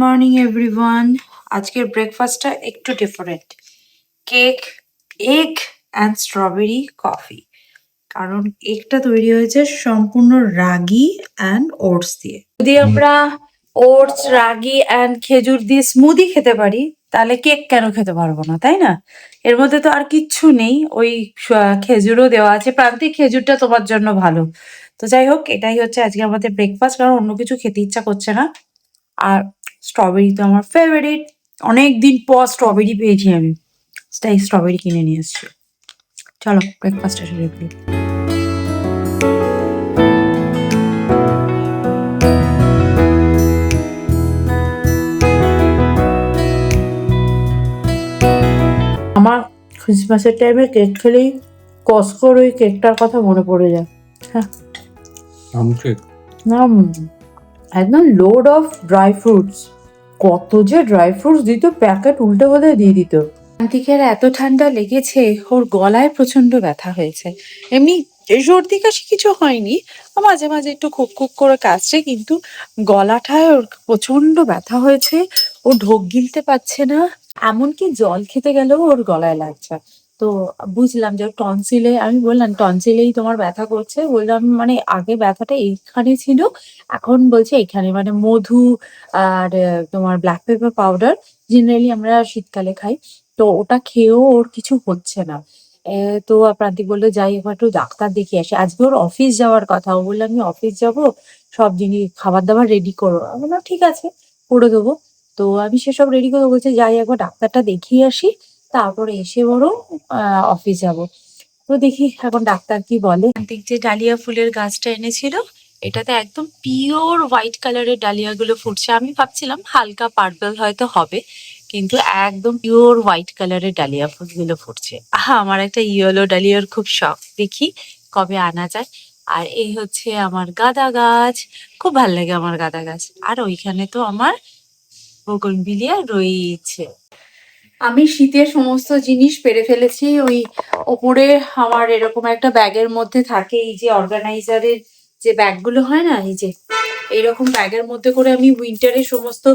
Morning everyone. আজকের ব্রেকফাস্টটা একটু different. Cake, egg and strawberry coffee. কারণ এগটা তৈরি হয়েছে সম্পূর্ণ রাগি অ্যান্ড ওটস দিয়ে। যদি আমরা ওটস, রাগি অ্যান্ড খেজুর দিয়ে স্মুদি খেতে পারি, তাহলে কেক কেন খেতে পারবো না, তাই না? এর মধ্যে তো আর কিচ্ছু নেই, ওই খেজুরও দেওয়া আছে। প্রান্তিক খেজুরটা তোমার জন্য ভালো। তো যাই হোক, এটাই হচ্ছে আজকে আমাদের ব্রেকফাস্ট, কারণ অন্য কিছু খেতে ইচ্ছা করছে না। আর স্ট্রবেরি তো আমার ফেভারিট। অনেকদিন পর স্ট্রবেরি পেয়েছি আমি, তাই স্ট্রবেরি কিনে নিয়ে এসেছি। চলো ব্রেকফাস্টটা সেরে ফেলি। আমার ক্রিসমাসের টাইমে কেক খেলেই কসকোর ওই কেকটার কথা মনে পড়ে যায়। হ্যাঁ, না, একদম লোড অফ ড্রাই ফ্রুটস। কত যে ড্রাই ফ্রুটস দিত, প্যাকেট উল্টে বলে দিয়ে দিত। প্রান্তিকের এত ঠান্ডা লেগেছে, ওর গলায় প্রচন্ড ব্যথা হয়েছে। এমনি সর্দি কাশি কিছু হয়নি, মাঝে মাঝে একটু খুক খুক করে কাশছে, কিন্তু গলাটায় ওর প্রচন্ড ব্যথা হয়েছে। ও ঢোক গিলতে পারছে না, এমনকি জল খেতে গেলেও ওর গলায় লাগছে। তো বুঝলাম যে টনসিলে, আমি বললাম টনসিলেই তোমার ব্যথা করছে। বললাম মানে আগে ব্যথাটা এইখানে ছিল, এখন বলছে এখানে। মানে মধু আর তোমার ব্ল্যাক পেপার পাউডার জেনারেলি আমরা শীতকালে খাই, তো ওটা খেয়েও ওর কিছু হচ্ছে না। তো প্রান্তিক বললো যাই একবার একটু ডাক্তার দেখিয়ে আসি। আজকে ওর অফিস যাওয়ার কথা, ও বললো আমি অফিস যাব, সব জিনিস খাবার দাবার রেডি করো। আমি বললাম ঠিক আছে, করে দেবো। তো আমি সেসব রেডি করে বলছে যাই একবার ডাক্তারটা দেখিয়ে আসি, তারপরে এসে বরং অফিস যাব। তো দেখি এখন ডাক্তার কি বলে। প্রান্তিক যে ডালিয়া ফুলের গাছটা এনেছিল, এটাতে একদম পিওর হোয়াইট কালারের ডালিয়াগুলো ফুটছে। আমি ভাবছিলাম হালকা পার্পল হয়তো হবে, কিন্তু একদম পিওর হোয়াইট কালারের ডালিয়া ফুলগুলো ফুটছে। আমার একটা ইয়েলো ডালিয়ার খুব শখ, দেখি কবে আনা যায়। আর এই হচ্ছে আমার গাঁদা গাছ, খুব ভাল লাগে আমার গাঁদা গাছ। আর ওইখানে তো আমার বোগনভিলিয়া রয়েছে। আমি শীতের সমস্ত জিনিস পেরে ফেলেছি। ওই ওপরে আমার এরকম একটা ব্যাগের মধ্যে থাকে, এই যে অর্গানাইজারের যে ব্যাগগুলো হয় না, এই যে এইরকম ব্যাগের মধ্যে করে আমি উইন্টারের সমস্ত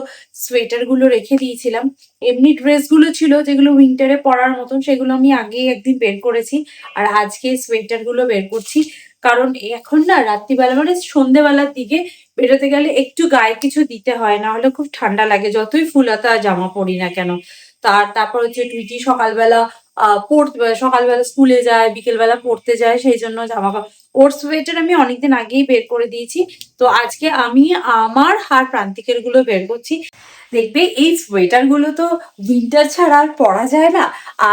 সোয়েটার গুলো রেখে দিয়েছিলাম। এমনি ড্রেস গুলো ছিল যেগুলো উইন্টারে পরার মতন, সেগুলো আমি আগেই একদিন বের করেছি। আর আজকে সোয়েটার গুলো বের করছি, কারণ এখন না রাত্রিবেলা মানে সন্ধ্যেবেলার দিকে বেরোতে গেলে একটু গায়ে কিছু দিতে হয়, না হলে খুব ঠান্ডা লাগে যতই ফুলাতা জামা পরি না কেন। তারপর হচ্ছে টুইটি সকালবেলা সকালবেলা স্কুলে যায়, বিকেলবেলা পড়তে যায়, সেই জন্য জামা কাপড়। ওর সোয়েটার আমি অনেকদিন আগেই বের করে দিয়েছি। তো আজকে আমি আমার আর প্রান্তিকের গুলো বের করছি। দেখবে এই সোয়েটার গুলো তো উইন্টার ছাড়া আর পরা যায় না।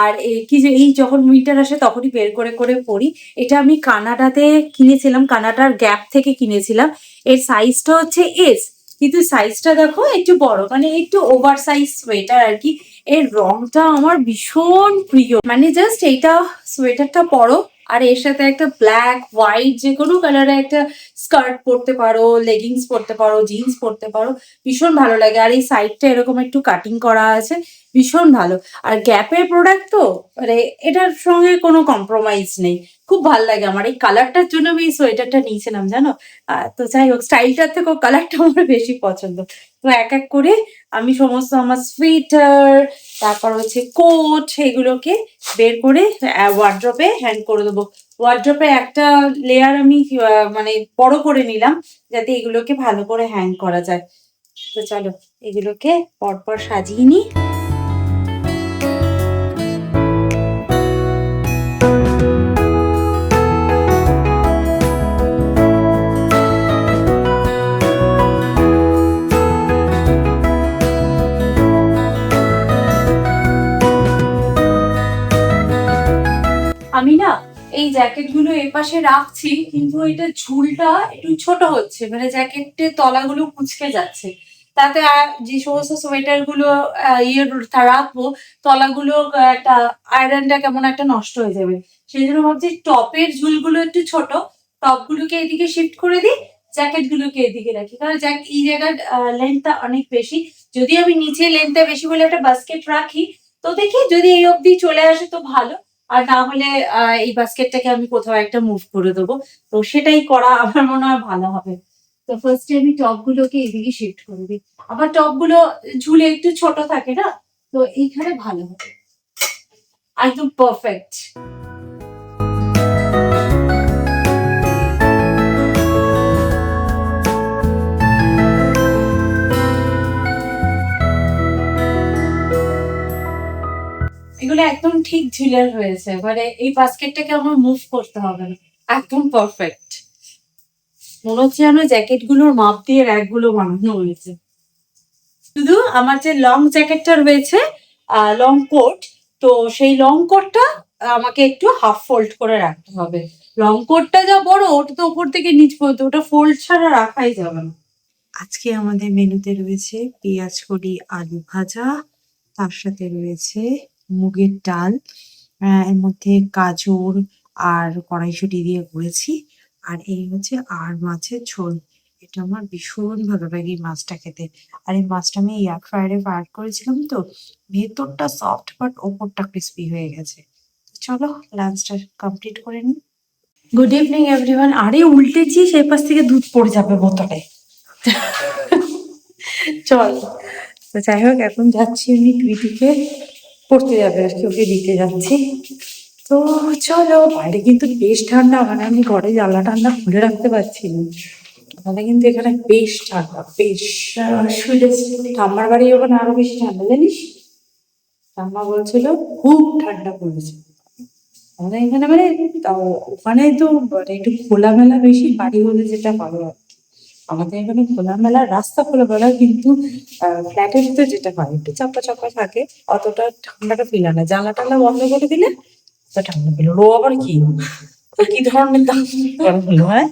আর কি যে এই যখন উইন্টার আসে তখনই বের করে করে পরি। এটা আমি কানাডাতে কিনেছিলাম, কানাডার গ্যাপ থেকে কিনেছিলাম। এর সাইজটা হচ্ছে এস, কিন্তু সাইজটা দেখো একটু বড়, মানে একটু ওভার সাইজ সোয়েটার আর কি। এর রংটা আমার ভীষণ প্রিয়, মানে জাস্ট এইটা সোয়েটারটা পরো আর এর সাথে একটা ব্ল্যাক হোয়াইট যে কোনো কালারের একটা স্কার্ট পরতে পারো, লেগিংস পরতে পারো, জিন্স পরতে পারো, ভীষণ ভালো লাগে। আর এই সাইডটা এরকম একটু কাটিং করা আছে, ভীষণ ভালো। আর গ্যাপের প্রোডাক্ট তো মানে এটার সঙ্গে কোনো কম্প্রোমাইজ নেই, খুব ভালো লাগে আমার। এই কালারটার জন্য আমি এই সোয়েটারটা নিয়েছিলাম জানো। তো যাই হোক, স্টাইলটার থেকেও কালারটা আমার বেশি পছন্দ। তো এক এক করে আমি সমস্ত আমার সোয়েটার, তারপর হচ্ছে কোট, এগুলোকে বের করে ওয়ার্ড্রপে হ্যাং করে দেবো। ওয়ার্ড্রপে একটা লেয়ার আমি মানে বড় করে নিলাম, যাতে এগুলোকে ভালো করে হ্যাং করা যায়। তো চলো এগুলোকে পরপর সাজিয়ে নিই। আমি না এই জ্যাকেট গুলো এর পাশে রাখছি, কিন্তু এটা ঝুলটা একটু ছোট হচ্ছে, মানে জ্যাকেটের তলাগুলো কুঁচকে যাচ্ছে। তাতে যে সমস্ত সোয়েটার গুলো রাখবো, তলাগুলো একটা আয়রনটা কেমন একটা নষ্ট হয়ে যাবে। সেই জন্য ভাবছি টপের ঝুলগুলো একটু ছোট, টপ গুলোকে এদিকে শিফট করে দিই, জ্যাকেট গুলোকে এদিকে রাখি। কারণ এই জায়গার লেন্থটা অনেক বেশি। যদি আমি নিচে লেন্থটা বেশি বলে একটা বাস্কেট রাখি, তো দেখি যদি এই অবধি চলে আসে তো ভালো, আর না হলে এই বাস্কেটটাকে আমি কোথাও একটা মুভ করে দেবো। তো সেটাই করা আমার মনে হয় ভালো হবে। তো ফার্স্টে আমি টপগুলোকে এদিকে শিফট করে দিই। আবার টপগুলো ঝুলে একটু ছোট থাকে না, তো এইখানে ভালো হবে, একদম পারফেক্ট। এগুলো একদম ঠিক ঝুলের হয়েছে, মানে এই বাস্কেটটাকে আমার মুভ করতে হবে না, একদম পারফেক্ট। মনে হচ্ছে যেন জ্যাকেট গুলোর মাপ দিয়ে র্যাক গুলো বানানো হয়েছে। শুধু আমার যে লং জ্যাকেটটা রয়েছে, লং কোট, তো সেই লং কোটটা আমাকে একটু হাফ ফোল্ড করে রাখতে হবে। লং কোটটা যা বড়, ওটা তো উপর থেকে নিচ পর্যন্ত, ওটা ফোল্ড ছাড়া রাখাই যাবে না। আজকে আমাদের মেনুতে রয়েছে পেঁয়াজ কড়ি আলু ভাজা, তার সাথে রয়েছে মুগের ডাল, এর মধ্যে গাজর আর কড়াইশুঁটি দিয়ে করেছি, আর এই হচ্ছে আর মাছের ঝোল। এটা আমার ভীষণ ভালো লাগে এই মাছটা খেতে। আর এই মাছটা আমি এয়ার ফ্রায়ারে ফ্রাই করেছিলাম, তো ভেতরটা সফট বাট ওপরটা ক্রিস্পি হয়ে গেছে। চলো লাঞ্চটা কমপ্লিট করে নিই। Good evening everyone. আরে উল্টেছি, সেই পাশ থেকে দুধ পড়ে যাবে বোতলে। চল, তো যাই হোক, এখন যাচ্ছি আমি টুইটিকে পড়তে যাবে আর কি, ওকে দিতে যাচ্ছি। তো চলো, বাইরে কিন্তু বেশ ঠান্ডা, মানে আমি ঘরে জানলা টান্না খুলে রাখতে পারছি না, তাহলে কিন্তু এখানে বেশ ঠান্ডা, বেশ। ঠাম্মার বাড়ি ওখানে আরো বেশি ঠান্ডা জানিস, ঠাম্মা বলছিল খুব ঠান্ডা পড়েছে। আমাদের এখানে মানে তাও ওখানে তো মানে একটু খোলামেলা বেশি বাড়ি হলে যেটা ভালো হয়, আমাদের এখানে খোলামেলা রাস্তা খোলামেলা, কিন্তু ফ্ল্যাটের ভিতরে যেটা হয় একটু চাপা চাপা থাকে, অতটা ঠান্ডাটা ফিল হয় না। জানলা টানলা বন্ধ করে দিলে তো ঠান্ডা ফিল। ও আবার কি, কি ধরনের দাম হলো? হ্যাঁ,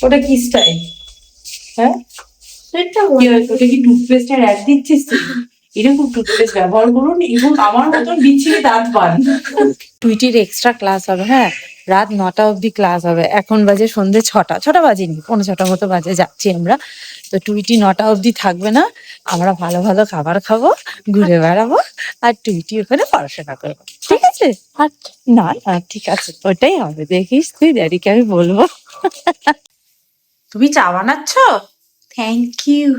ওটা কি স্টাইল? হ্যাঁ, ওটা কি টুথপেস্টের অ্যাড দিচ্ছিস তুই? এরকম টুথপেস্ট ব্যবহার করুন এবং আমার মতন বিচ্ছিরি দাঁত পান। টুইটির এক্সট্রা ক্লাস হবে, হ্যাঁ, রাত 9টা অবধি ক্লাস হবে। এখন বাজে সন্ধ্যে 6টা বাজেনি, 6:45 মতো বাজে, যাচ্ছি আমরা। তো টুইটি 9টা অবধি থাকবে না, আমরা ভালো ভালো খাবার খাবো, ঘুরে বেড়াবো, আর টুইটি ওখানে পড়াশোনা করবো, ঠিক আছে? আর না না, ঠিক আছে, ওটাই হবে, দেখিস তুই, ড্যাডিকে আমি বলবো। তুমি চা বানাচ্ছ? Thank you,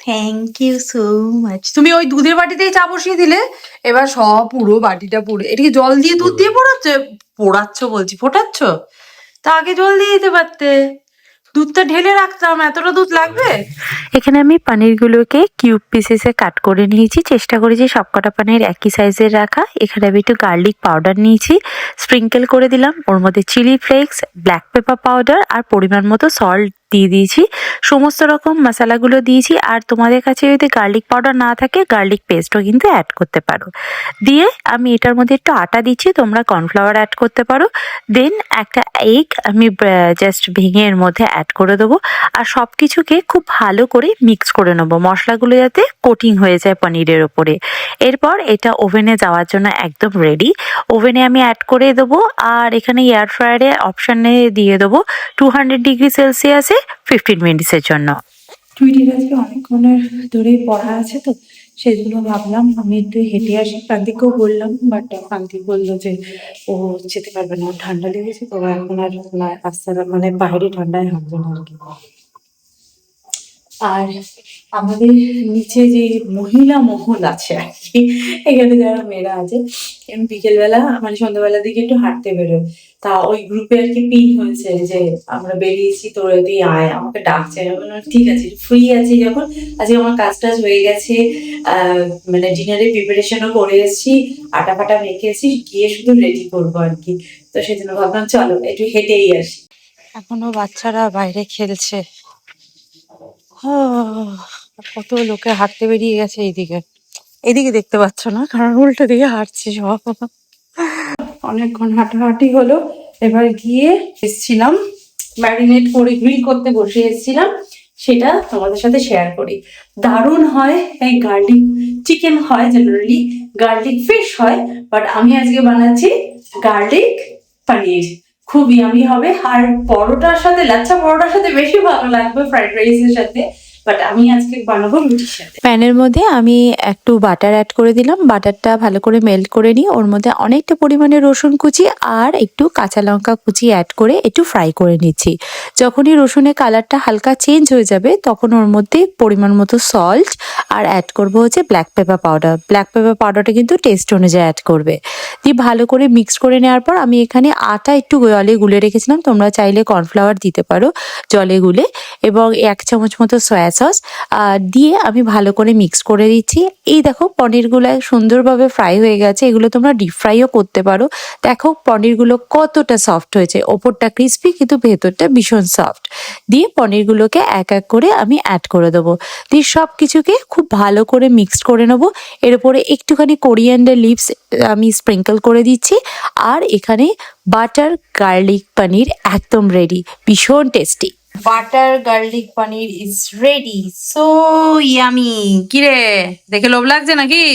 thank you so much. তুমি ওই দুধের বাটিতেই চা বসিয়ে দিলে, এবার সব পুরো বাটিটা পুরো, এটাকে জল দিয়ে দুধ দিয়ে পোড়াচ্ছ বলছি, ফোটাচ্ছ? তা আগে জল দিয়ে দিতে পারতে, দুধটা ঢেলে রাখতাম, এতটা দুধ লাগবে? এখানে আমি পানিরগুলোকে কিউব পিসেসে কাট করে নিয়েছি, চেষ্টা করেছি সবকটা পানির একই সাইজের রাখা। এখানে আমি একটু গার্লিক পাউডার নিয়েছি, স্প্রিঙ্কেল করে দিলাম, ওর মধ্যে chilli flakes, black pepper powder আর পরিমাণ মতো সল্ট দিয়ে দিয়েছি, সমস্ত রকম মশলাগুলো দিয়েছি। আর তোমাদের কাছে যদি গার্লিক পাউডার না থাকে, গার্লিক পেস্টও কিন্তু অ্যাড করতে পারো। দিয়ে আমি এটার মধ্যে একটু আটা দিচ্ছি, তোমরা কর্নফ্লাওয়ার অ্যাড করতে পারো। দেন একটা এগ আমি জাস্ট ভেঙে এর মধ্যে অ্যাড করে দেবো, আর সব কিছুকে খুব ভালো করে মিক্স করে নেবো, মশলাগুলো যাতে কোটিং হয়ে যায় পনিরের ওপরে। এরপর এটা ওভেনে যাওয়ার জন্য একদম রেডি, ওভেনে আমি অ্যাড করে দেবো। আর এখানে এয়ার ফ্রায়ারে অপশানে দিয়ে দেবো 200 ডিগ্রি সেলসিয়াসে 15 মিনিটসের জন্য। টুইটির আজকে অনেকক্ষণের ধরেই পড়া আছে, তো সেজন্য ভাবলাম আমি একটু হেঁটে আসি। প্রান্তিককেও বললাম, বাট প্রান্তিক বললো যে ও যেতে পারবে না, ঠান্ডা লেগেছে, তো এখন আর রাস্তাটা মানে বাইরে ঠান্ডায় হাঁটবে না আর কি। আর আমাদের নিচে যে মহিলা মহল আছে আর কি, এখানে যারা মেয়েরা আছে, বিকেলবেলা মানে সন্ধ্যাবেলার দিকে একটু হাঁটতে বেরোয়, তা ওই গ্রুপে আর কি পিন হয়েছে যে আমরা বেরিয়েছি, তোরা তুই আয়, আমাকে ডাকছে। ঠিক আছে, ফ্রি আছি যখন, আজকে আমার কাজ টাজ হয়ে গেছে, মানে ডিনারের প্রিপারেশনও করে এসেছি, আটা ফাটা মেখে এসেছি, গিয়ে শুধু রেডি করবো আর কি। তো সেজন্য ভাবলাম চলো একটু হেঁটেই আসি। এখনো বাচ্চারা বাইরে খেলছে, কত লোকে হাঁটতে বেরিয়ে গেছে এইদিকে, এদিকে দেখতে পাচ্ছ না কারণ উল্টো দিকে হাঁটছে সব। অনেকক্ষণ হাঁটাহাঁটি হলো, এবার গিয়ে এসছিলাম ম্যারিনেট করে গ্রিল করতে বসে এসছিলাম, সেটা তোমাদের সাথে শেয়ার করি। দারুণ হয় এই গার্লিক চিকেন, হয় জেনারেলি গার্লিক ফিশ হয়, বাট আমি আজকে বানাচ্ছি গার্লিক পনির, খুব ইয়ামি হবে। আর পরোটার সাথে, লাচ্ছা পরোটার সাথে বেশি ভালো লাগবে ফ্রাইড রাইসের সাথে, বাট আমি আজকে বানাবো রুটির সাথে। প্যানের মধ্যে আমি একটু বাটার অ্যাড করে দিলাম। বাটারটা ভালো করে মেল্ট করে নিই। ওর মধ্যে অনেকটা পরিমাণে রসুন কুচি আর একটু কাঁচা লঙ্কা কুচি অ্যাড করে একটু ফ্রাই করে নিচ্ছি। যখনই রসুনের কালারটা হালকা চেঞ্জ হয়ে যাবে তখন ওর মধ্যে পরিমাণ মতো সল্ট আর অ্যাড করব হচ্ছে black pepper powder. Black pepper পাউডারটা কিন্তু টেস্ট অনুযায়ী অ্যাড করবে। দিয়ে ভালো করে মিক্স করে নেওয়ার পর আমি এখানে আটা একটু জলে গুলে রেখেছিলাম, তোমরা চাইলে কর্নফ্লাওয়ার দিতে পারো জলে গুলে, এবং 1 চামচ মতো সয়া সস দিয়ে আমি ভালো করে মিক্স করে দিচ্ছি। এই দেখো পনিরগুলো সুন্দরভাবে ফ্রাই হয়ে গেছে। এগুলো তোমরা ডিপ ফ্রাইও করতে পারো। দেখো পনিরগুলো কতটা সফট হয়েছে, ওপরটা ক্রিস্পি কিন্তু ভেতরটা ভীষণ সফট। দিয়ে পনিরগুলোকে এক এক করে আমি অ্যাড করে দেবো। দিয়ে সব কিছুকে খুব ভালো করে মিক্সড করে নেবো। এর উপরে একটুখানি কোরিয়ান্ডার লিভস আমি স্প্রিঙ্কল করে দিচ্ছি। আর এখানে বাটার গার্লিক পনির একদম রেডি, ভীষণ tasty. Butter garlic paneer is ready, so yummy. কিরে, দেখে লোভ লাগছে নাকি?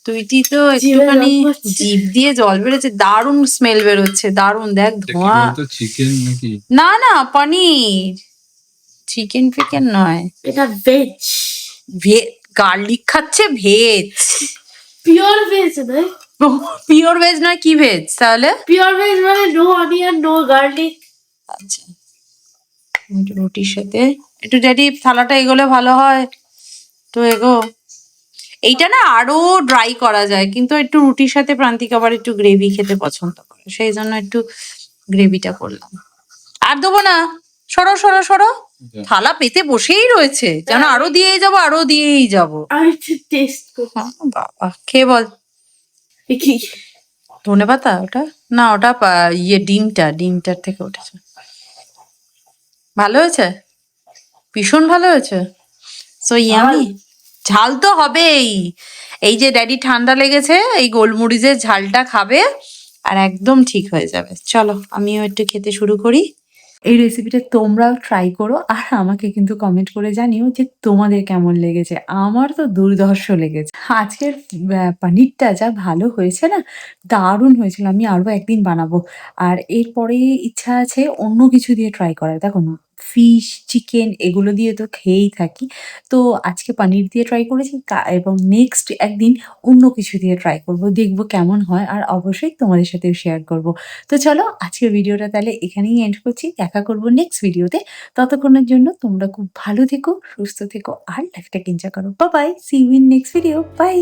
তুই তো একটুখানি জিভ দিয়ে জল বেরোচ্ছে, দারুণ স্মেল বেরোচ্ছে, দারুণ। দেখ ধোঁয়া। চিকেন নাকি? না না, পনির, চিকেন ফিকেন নয়, এটা ভেজ। গার্লিক খাচ্ছে, ভেজ। পিওর ভেজ নয়? পিওর ভেজ নয়, কি ভেজ তাহলে? পিওর ভেজ মানে নো অনিয়ন, নো গার্লিক। আচ্ছা, একটু রুটির সাথে একটু ড্যাডি থালাটা এগোলে ভালো হয়, তো এগো। এইটা না আরো ড্রাই করা যায়, কিন্তু একটু রুটির সাথে প্রান্তিক আবার একটু গ্রেভি খেতে পছন্দ করে, সেই জন্য একটু গ্রেভিটা করলাম। আর দেবো না, সরো সরো সরো, থালা পেতে বসেই রয়েছে, যেন আরো দিয়েই যাবো, আরো দিয়েই যাবো। আমি টেস্ট করব। বাবা, খেয়ে বল। কি ধনে পাতা ওটা? না, ওটা ডিমটার থেকে উঠেছে। ভালো হয়েছে, ভীষণ ভালো হয়েছে। So yummy. ঝাল তো হবেই। এই যে ড্যাডি ঠান্ডা লেগেছে, এই গোলমরিচের ঝালটা খাবে আর একদম ঠিক হয়ে যাবে। চলো আমিও একটু খেতে শুরু করি। এই রেসিপিটা তোমরাও ট্রাই করো আর আমাকে কিন্তু কমেন্ট করে জানিও যে তোমাদের কেমন লেগেছে। আমার তো দুর্ধর্ষ লেগেছে। আজকের পনিরটা যা ভালো হয়েছে না, দারুণ হয়েছিল। আমি আরও একদিন বানাবো। আর এরপরে ইচ্ছা আছে অন্য কিছু দিয়ে ট্রাই করার। দেখো, ফিশ, চিকেন এগুলো দিয়ে তো খেয়েই থাকি। তো আজকে পনির দিয়ে ট্রাই করেছি, এবং নেক্সট একদিন অন্য কিছু দিয়ে ট্রাই করব, দেখবো কেমন হয়, আর অবশ্যই তোমাদের সাথেও শেয়ার করব। তো চলো আজকের ভিডিওটা তাহলে এখানেই এন্ড করছি। দেখা করব নেক্সট ভিডিওতে। ততক্ষণের জন্য তোমরা খুব ভালো থেকো, সুস্থ থেকো আর লাইফটাকে এনজয় করো। Bye bye, see you in next video. By.